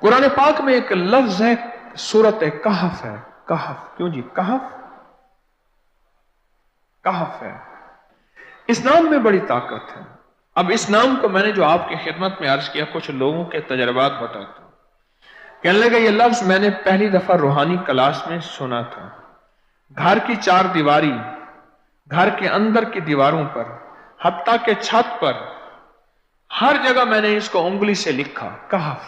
कुरान पाक में एक लफ्ज है, सूरत कहफ है। कहफ, क्यों जी? कहफ, कहफ है। इस नाम में बड़ी ताकत है। अब इस नाम को मैंने जो आपकी खिदमत में अर्ज किया, कुछ लोगों के तजर्बात बताता हूं। कहने लगे ये लफ्ज मैंने पहली दफा रूहानी क्लास में सुना था। घर की चार दीवारी, घर के अंदर की दीवारों पर, हत्ता के छत पर, हर जगह मैंने इसको उंगली से लिखा, कहफ।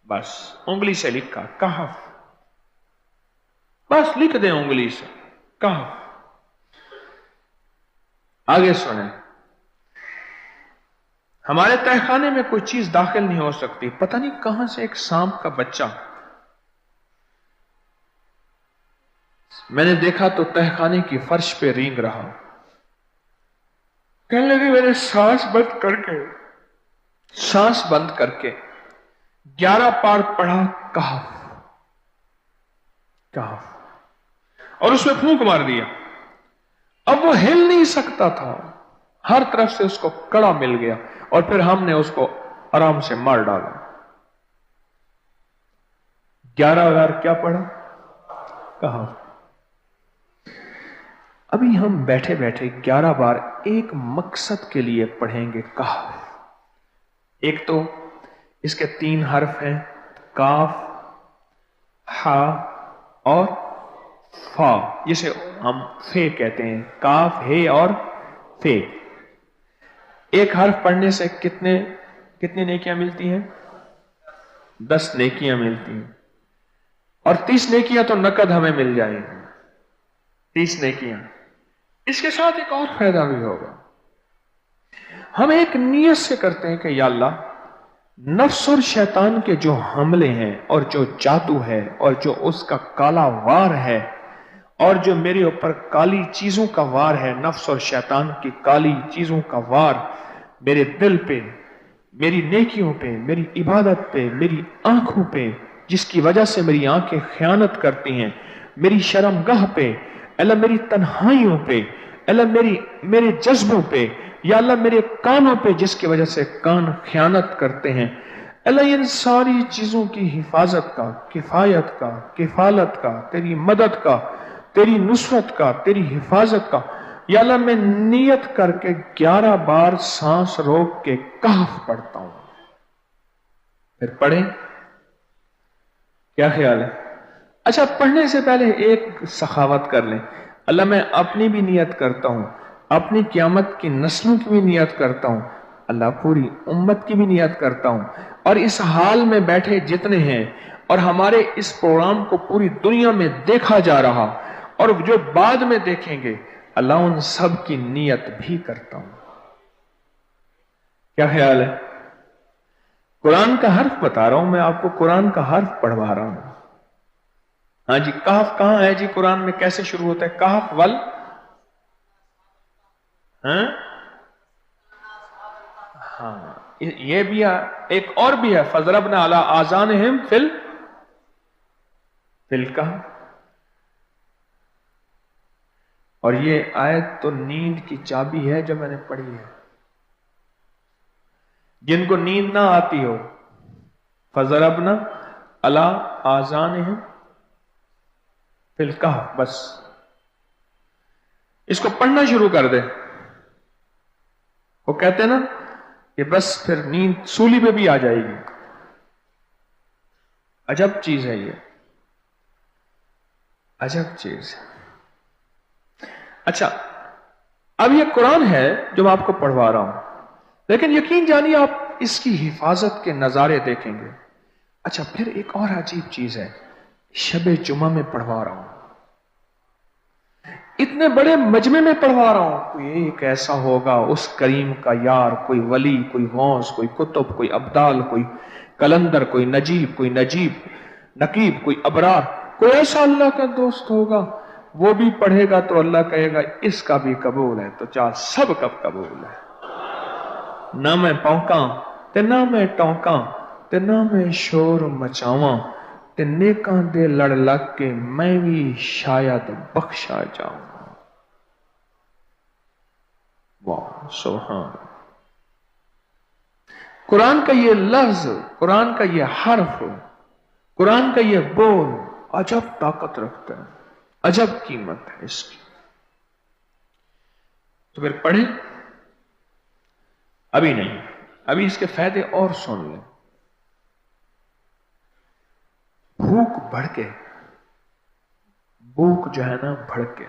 बस उंगली से लिखा, कहफ। बस लिख दे उंगली से, कहफ। आगे सुने, हमारे तहखाने में कोई चीज दाखिल नहीं हो सकती। पता नहीं कहां से एक सांप का बच्चा मैंने देखा तो तहखाने की फर्श पे रेंग रहा। कहने लगे मैंने सांस बंद करके 11 पार पढ़ा, कहफ कहफ, और उसमें फूंक मार दिया। अब वो हिल नहीं सकता था, हर तरफ से उसको कड़ा मिल गया, और फिर हमने उसको आराम से मार डाला। 11 बार क्या पढ़ा? कहफ। अभी हम बैठे बैठे 11 बार एक मकसद के लिए पढ़ेंगे, कहफ। एक तो इसके 3 हर्फ हैं, काफ, हा और फा, जिसे हम फे कहते हैं। काफ, हे और फे। एक हर्फ पढ़ने से कितनी नेकियां मिलती हैं? 10 नेकियां मिलती हैं, और 30 नेकियां तो नकद हमें मिल जाएंगी। 30 नेकियां। इसके साथ एक और फायदा भी होगा। हम एक नियत से करते हैं कि या अल्लाह, नफ्स और शैतान के जो हमले हैं, और जो जादू है, और जो उसका काला वार है, और जो मेरे ऊपर काली चीजों का वार है, नफ्स और शैतान की काली चीजों का वार मेरे दिल पे, मेरी नेकियों पे, मेरी इबादत पे, मेरी आंखों पे, जिसकी वजह से मेरी आंखें खयानत करती हैं, मेरी शर्मगाह पे, अल्लाह मेरी तन्हाइयों पे, अल्लाह मेरे जज्बों पे, या अल्लाह मेरे कानों पे, जिसकी वजह से कान खयानत करते हैं, अल्लाह इन सारी चीजों की हिफाजत का, किफायत का, किफालत का, तेरी मदद का, तेरी नुसरत का, तेरी हिफाजत का, या अल्लाह मैं नियत करके 11 बार सांस रोक के कहफ पढ़ता हूं। फिर पढ़े, क्या ख्याल है? अच्छा, पढ़ने से पहले एक सखावत कर लें। अल्लाह मैं अपनी भी नियत करता हूं, अपनी क़यामत की नस्लों की भी नियत करता हूं, अल्लाह पूरी उम्मत की भी नियत करता हूं, और इस हाल में बैठे जितने हैं, और हमारे इस प्रोग्राम को पूरी दुनिया में देखा जा रहा, और जो बाद में देखेंगे, अल्लाह उन सब की नियत भी करता हूं। क्या ख्याल है? कुरान का हर्फ बता रहा हूं मैं आपको, कुरान का हर्फ पढ़वा रहा हूं। हाँ जी, कहफ कहां है जी? कुरान में कैसे शुरू होता है? कहफ वल, हाँ, ये भी है। एक और भी है, फजरबना अला आज़ानिहिम फिल कहफ। और ये आयत तो नींद की चाबी है जो मैंने पढ़ी है। जिनको नींद ना आती हो, फजरबना अला आज़ानिहिम फिल कहफ, बस इसको पढ़ना शुरू कर दे। वो कहते हैं ना कि बस फिर नींद सूली पे भी आ जाएगी। अजब चीज है ये, अजब चीज। अच्छा, अब ये कुरान है जो मैं आपको पढ़वा रहा हूं, लेकिन यकीन जानिए आप इसकी हिफाजत के नजारे देखेंगे। अच्छा, फिर एक और अजीब चीज है, शबे जुमा में पढ़वा रहा हूं, इतने बड़े मजमे में पढ़वा रहा हूं। कोई एक ऐसा होगा उस करीम का यार, कोई वली, कोई गौस, कोई कुतुब, कोई अब्दाल, कोई कलंदर, कोई नजीब, नकीब, कोई अबरार, कोई ऐसा अल्लाह का दोस्त होगा, वो भी पढ़ेगा तो अल्लाह कहेगा इसका भी कबूल है। तो चाह सब कब कबूल है। ना मैं पौंका ते ना मैं टौंका ते ना मैं शोर मचावा ते नेकां दे लड़ लग के मैं भी शायद बख्शा जाऊं। वाह सुभान। कुरान का ये लफ्ज, कुरान का ये हर्फ कुरान का यह बोल अजब ताकत रखता है, अजब कीमत है इसकी। तो फिर पढ़ें? अभी नहीं, अभी इसके फायदे और सुन लें। भूख भड़के, भूख जो है ना भड़के।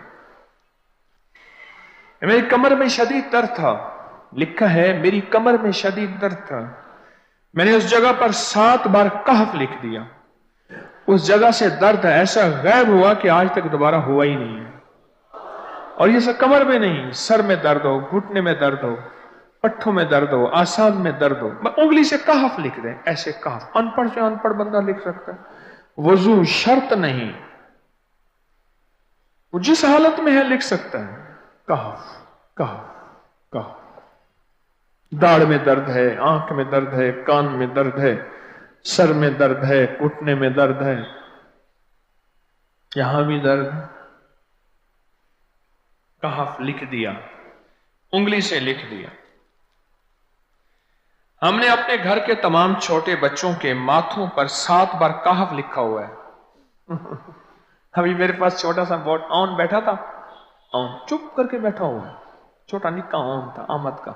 मेरी कमर में शदीद दर्द था, लिखा है मेरी कमर में शदीद दर्द था, मैंने उस जगह पर 7 बार कहफ लिख दिया। उस जगह से दर्द ऐसा गायब हुआ कि आज तक दोबारा हुआ ही नहीं है। और ये सब कमर में नहीं, सर में दर्द हो, घुटने में दर्द हो, पट्ठों में दर्द हो, आसान में दर्द हो, उंगली से कहफ लिख दें, ऐसे कहफ। अनपढ़ से अनपढ़ बंदा लिख सकता है। वजू शर्त नहीं, वो जिस हालत में है लिख सकता है। कहफ कहफ कहफ। दाढ़ में दर्द है, आंख में दर्द है, कान में दर्द है, सर में दर्द है, घुटने में दर्द है, यहां भी दर्द है, कहफ लिख दिया, उंगली से लिख दिया। हमने अपने घर के तमाम छोटे बच्चों के माथों पर 7 बार कहफ लिखा हुआ है। अभी मेरे पास छोटा सा बोट ऑन बैठा था, ऑन चुप करके बैठा हुआ है, छोटा निक्का ऑन था आमद का।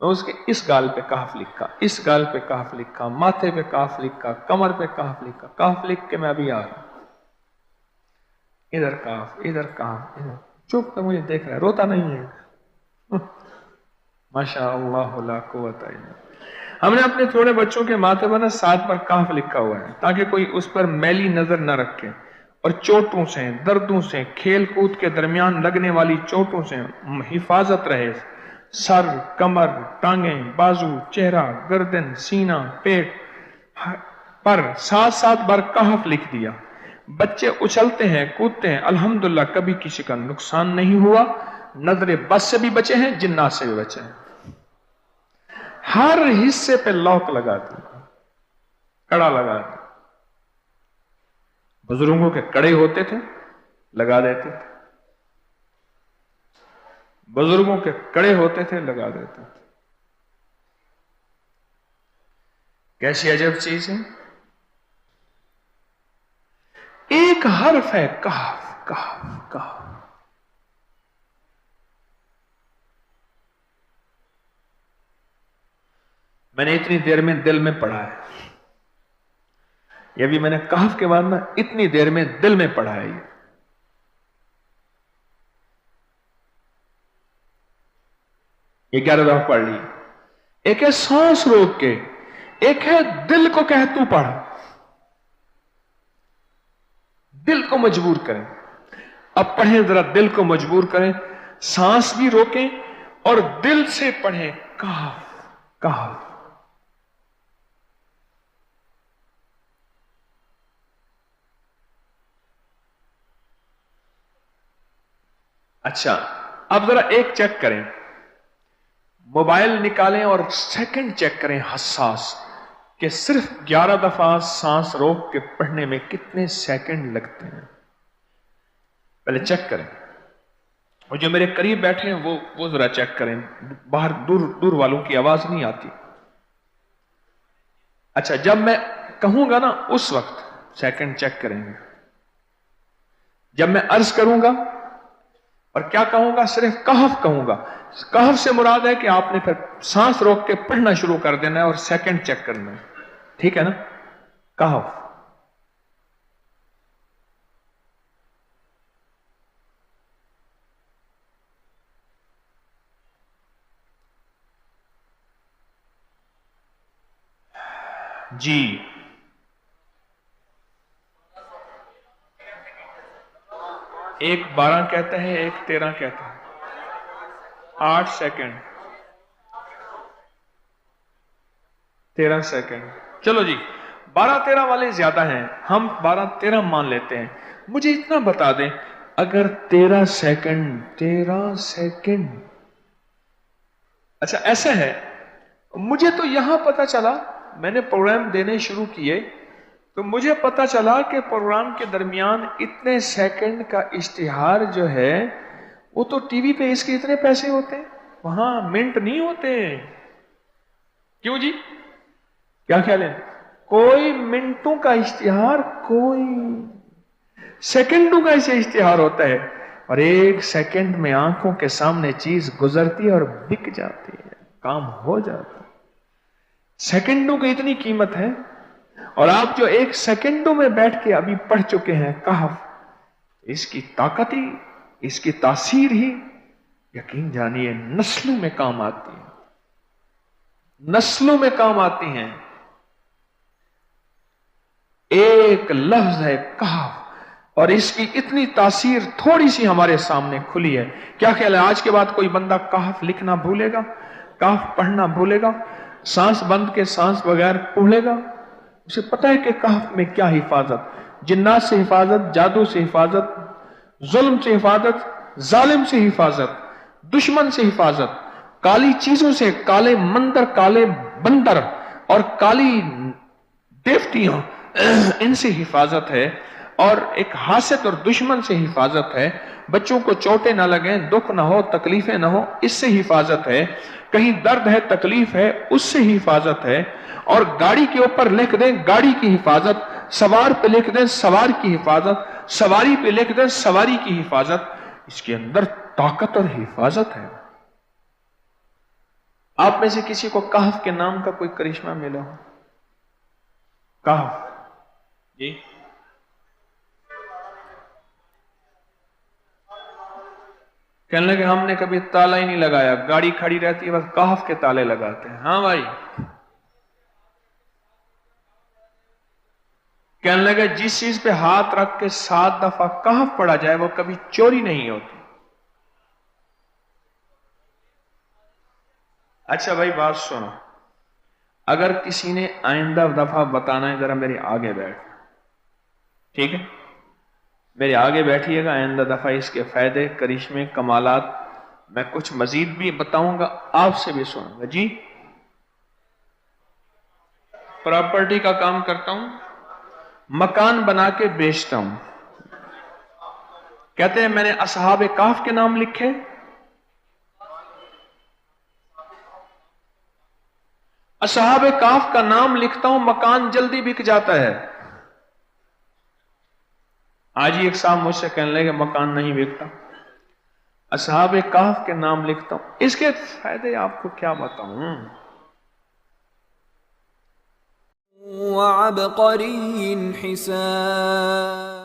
मैं उसके इस गाल पे कहफ लिखा, इस गाल पे कहफ लिखा, माथे पे कहफ लिखा, कमर पे कहफ लिखा, कहफ लिख के मैं अभी आ रहा हूं। इधर कहफ, इधर कहफ, इधर चुप कर मुझे देख रहा है, रोता नहीं है। माशा अल्लाह ला कुव्वता इल्ला। हमने अपने थोड़े बच्चों के माथे पर 7 बार कहफ लिखा हुआ है ताकि कोई उस पर मैली नजर न रखे और चोटों से, दर्दों से, खेल कूद के दरमियान लगने वाली चोटों से हिफाजत रहे। सर, कमर, टांगें, बाजू, चेहरा, गर्दन, सीना, पेट पर 7-7 बार कहफ लिख दिया। बच्चे उछलते हैं, कूदते हैं, अल्हम्दुलिल्लाह कभी किसी का नुकसान नहीं हुआ। नजरे बस से भी बचे हैं, जिन्नात से भी बचे हैं। हर हिस्से पे लॉक लगा दिया, कड़ा लगा दिया। बुजुर्गों के कड़े होते थे, लगा देते थे। बुजुर्गों के कड़े होते थे, लगा देते थे। कैसी अजब चीज है। एक हर्फ है कहफ कहफ कहफ। मैंने इतनी देर में दिल में पढ़ा है, ये भी मैंने कहफ के बाद ना इतनी देर में दिल में पढ़ा है। ये 11 दफा पढ़ ली। एक है सांस रोक के, एक है दिल को कह तू पढ़। दिल को मजबूर करें। अब पढ़ें, जरा दिल को मजबूर करें, सांस भी रोकें और दिल से पढ़ें। कहफ कहफ। अच्छा, अब जरा एक चेक करें, मोबाइल निकालें और सेकंड चेक करें हसास कि सिर्फ 11 दफा सांस रोक के पढ़ने में कितने सेकंड लगते हैं। पहले चेक करें। और जो मेरे करीब बैठे हैं वो जरा चेक करें, बाहर दूर वालों की आवाज नहीं आती। अच्छा, जब मैं कहूंगा ना उस वक्त सेकंड चेक करेंगे। जब मैं अर्ज करूंगा और क्या कहूंगा, सिर्फ कहफ कहूंगा। कहफ से मुराद है कि आपने फिर सांस रोक के पढ़ना शुरू कर देना है और सेकंड चेक करना है। ठीक है ना? कहफ। जी, एक 12 कहता है, एक 13 कहता है। 8 सेकंड, 13 सेकंड। चलो जी, 12-13 वाले ज्यादा हैं, हम 12-13 मान लेते हैं। मुझे इतना बता दें, अगर 13 सेकंड, अच्छा ऐसा है, मुझे तो यहां पता चला, मैंने प्रोग्राम देने शुरू किए तो मुझे पता चला कि प्रोग्राम के दरमियान इतने सेकंड का इश्तिहार जो है वो तो टीवी पे इसके इतने पैसे होते हैं, वहां मिनट नहीं होते। क्यों जी, क्या ख्याल है? कोई मिनटों का इश्तिहार, कोई सेकंडों का इसे इश्तिहार होता है, और एक सेकंड में आंखों के सामने चीज गुजरती है और बिक जाती है, काम हो जाता है। सेकंडों की इतनी कीमत है। और आप जो एक सेकंडों में बैठ के अभी पढ़ चुके हैं कहफ, इसकी ताकत ही, इसकी तासीर ही यकीन जानिए नस्लों में काम आती है, नस्लों में काम आती हैं। एक लफ्ज है कहफ, और इसकी इतनी तासीर थोड़ी सी हमारे सामने खुली है। क्या ख्याल है आज के बाद कोई बंदा कहफ लिखना भूलेगा, कहफ पढ़ना भूलेगा, सांस बंद के सांस बगैर पढ़ेगा? उसे पता है कि कहफ में क्या हिफाजत, जिन्नात से हिफाजत, जादू से हिफाजत, जुल्म से हिफाजत, जालिम से हिफाजत, दुश्मन से हिफाजत, काली चीजों से, काले मंदिर, काले बंदर और काली देवतियां, इनसे हिफाजत है। और एक हासद और दुश्मन से हिफाजत है। बच्चों को चोटें ना लगे, दुख ना हो, तकलीफें ना हो, इससे हिफाजत है। कहीं दर्द है, तकलीफ है, उससे हिफाजत है। और गाड़ी के ऊपर लिख दें गाड़ी की हिफाजत, सवार पे लिख दें सवार की हिफाजत, सवारी पे लिख दें सवारी की हिफाजत। इसके अंदर ताकत और हिफाजत है। आप में से किसी को कहफ के नाम का कोई करिश्मा मिला हो? कहफ जी, कहने लगे हमने कभी ताला ही नहीं लगाया, गाड़ी खड़ी रहती है बस कहफ के ताले लगाते हैं। हाँ भाई, कहने लगे जिस चीज पे हाथ रख के 7 दफा कहफ पढ़ा जाए वो कभी चोरी नहीं होती। अच्छा भाई बात सुनो, अगर किसी ने आइंदा दफा बताना है, जरा मेरे आगे बैठ, ठीक है, मेरे आगे बैठिएगा। आइंदा दफा इसके फायदे, करिश्मे, कमालात मैं कुछ मजीद भी बताऊंगा, आपसे भी सुनूंगा। जी, प्रॉपर्टी का काम करता हूं, मकान बना के बेचता हूं। कहते हैं मैंने असहाबे काफ के नाम लिखे, असहाबे काफ का नाम लिखता हूं, मकान जल्दी बिक जाता है। आज ही एक साहब मुझसे कहने लगे मकान नहीं बिकता, असहाबे काफ के नाम लिखता हूं। इसके फायदे आपको क्या बताऊं। वअबक़रिय्यिन हिसान।